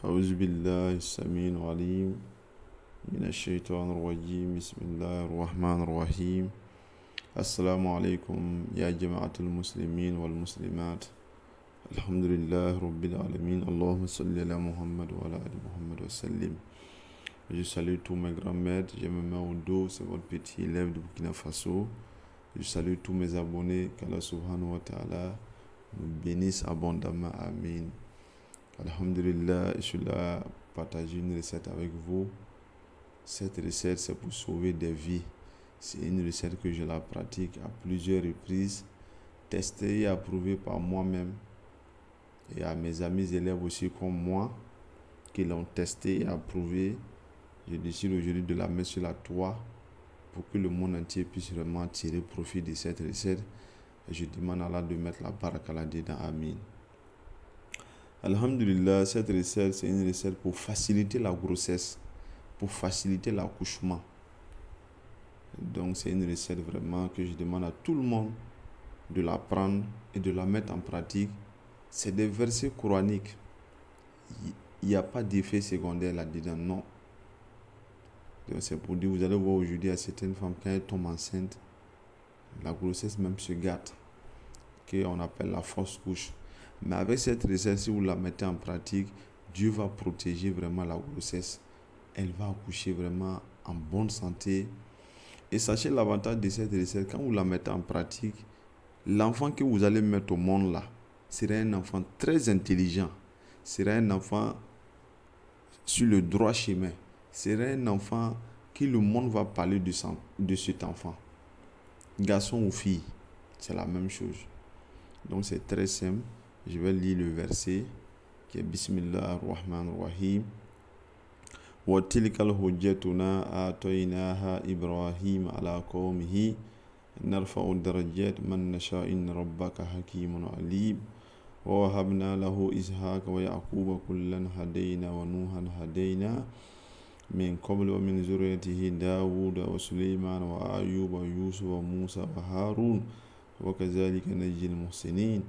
أعوذ بالله السميع العليم من الشيطان الرجيم بسم الله الرحمن الرحيم السلام عليكم يا جماعة المسلمين والمسلمات الحمد لله رب العالمين اللهم صل على Muhammad وعلى آل Muhammad وسلم. Je salue tous mes grands-maîtres, je me mets au dos, c'est votre petit élève de Burkina Faso. Je salue tous mes abonnés, qu'Allah subhanahu wa ta'ala nous bénisse abondamment, amin. Alhamdulillah, je suis là pour partager une recette avec vous. Cette recette, c'est pour sauver des vies. C'est une recette que je la pratique à plusieurs reprises, testée et approuvée par moi-même et à mes amis élèves aussi comme moi, qui l'ont testée et approuvée. Je décide aujourd'hui de la mettre sur la toile pour que le monde entier puisse vraiment tirer profit de cette recette. Et je demande à Allah de mettre la baraka là-dedans. Amin. Alhamdulillah, cette recette, c'est une recette pour faciliter la grossesse, pour faciliter l'accouchement. Donc, c'est une recette vraiment que je demande à tout le monde de la prendre et de la mettre en pratique. C'est des versets coraniques. Il n'y a pas d'effet secondaire là-dedans, non. Donc, c'est pour dire, vous allez voir aujourd'hui à certaines femmes, quand elles tombent enceintes, la grossesse même se gâte, qu'on appelle la fausse couche. Mais avec cette recette, si vous la mettez en pratique, Dieu va protéger vraiment la grossesse. Elle va accoucher vraiment en bonne santé. Et sachez l'avantage de cette recette, quand vous la mettez en pratique, l'enfant que vous allez mettre au monde là, sera un enfant très intelligent, sera un enfant sur le droit chemin, sera un enfant qui le monde va parler de cet enfant. Garçon ou fille, c'est la même chose. Donc c'est très simple. Je vais lire le verset qui est Bismillah ar-Rahman ar-Rahim. Wa tilkal hujjatuna ataynaha Ibrahim ala qawmihi narfa'u darajat man nasha inna rabbaka hakimun alim. Wa wahabna lahu Ishaqa wa Yaquba kullan hadayna wa Nuhan hadayna min qabl wa min zurriyyatihi Dawud wa Sulaiman wa Ayyub wa Yusuf wa Musa wa Harun wa kazalika najzil muhsinin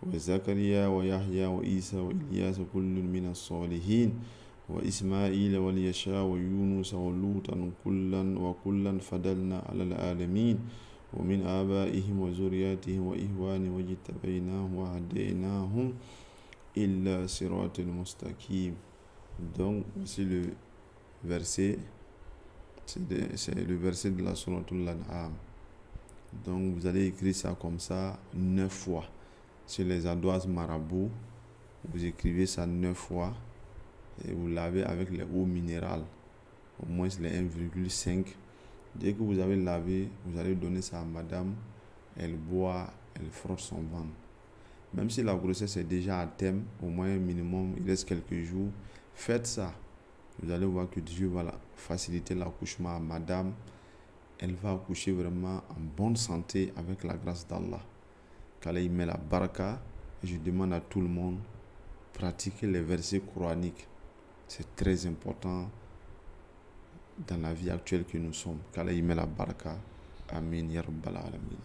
وزكريا ويحيى وعيسى وإلياس كل من الصالحين وإسماعيل واليشاء ويونس ولوطا وكلا فضلنا على العالمين ومن آبائهم وذرياتهم وإخوانهم واجتبيناهم وهديناهم إلى صراط المستقيم. Donc c'est le verset, c'est le verset de la sourate Al-An'am. Donc vous allez écrire ça comme ça 9 fois. Sur les ardoises marabout, vous écrivez ça 9 fois et vous lavez avec les eaux minérales, au moins les 1,5. Dès que vous avez lavé, vous allez donner ça à madame, elle boit, elle frotte son ventre. Même si la grossesse est déjà à terme, au moins minimum, il reste quelques jours, faites ça. Vous allez voir que Dieu va faciliter l'accouchement à madame. Elle va accoucher vraiment en bonne santé avec la grâce d'Allah. Qu'Allah y met la baraka, et je demande à tout le monde pratiquer les versets coraniques. C'est très important dans la vie actuelle que nous sommes. Qu'Allah y met la baraka. Amin ya rabbal alamin.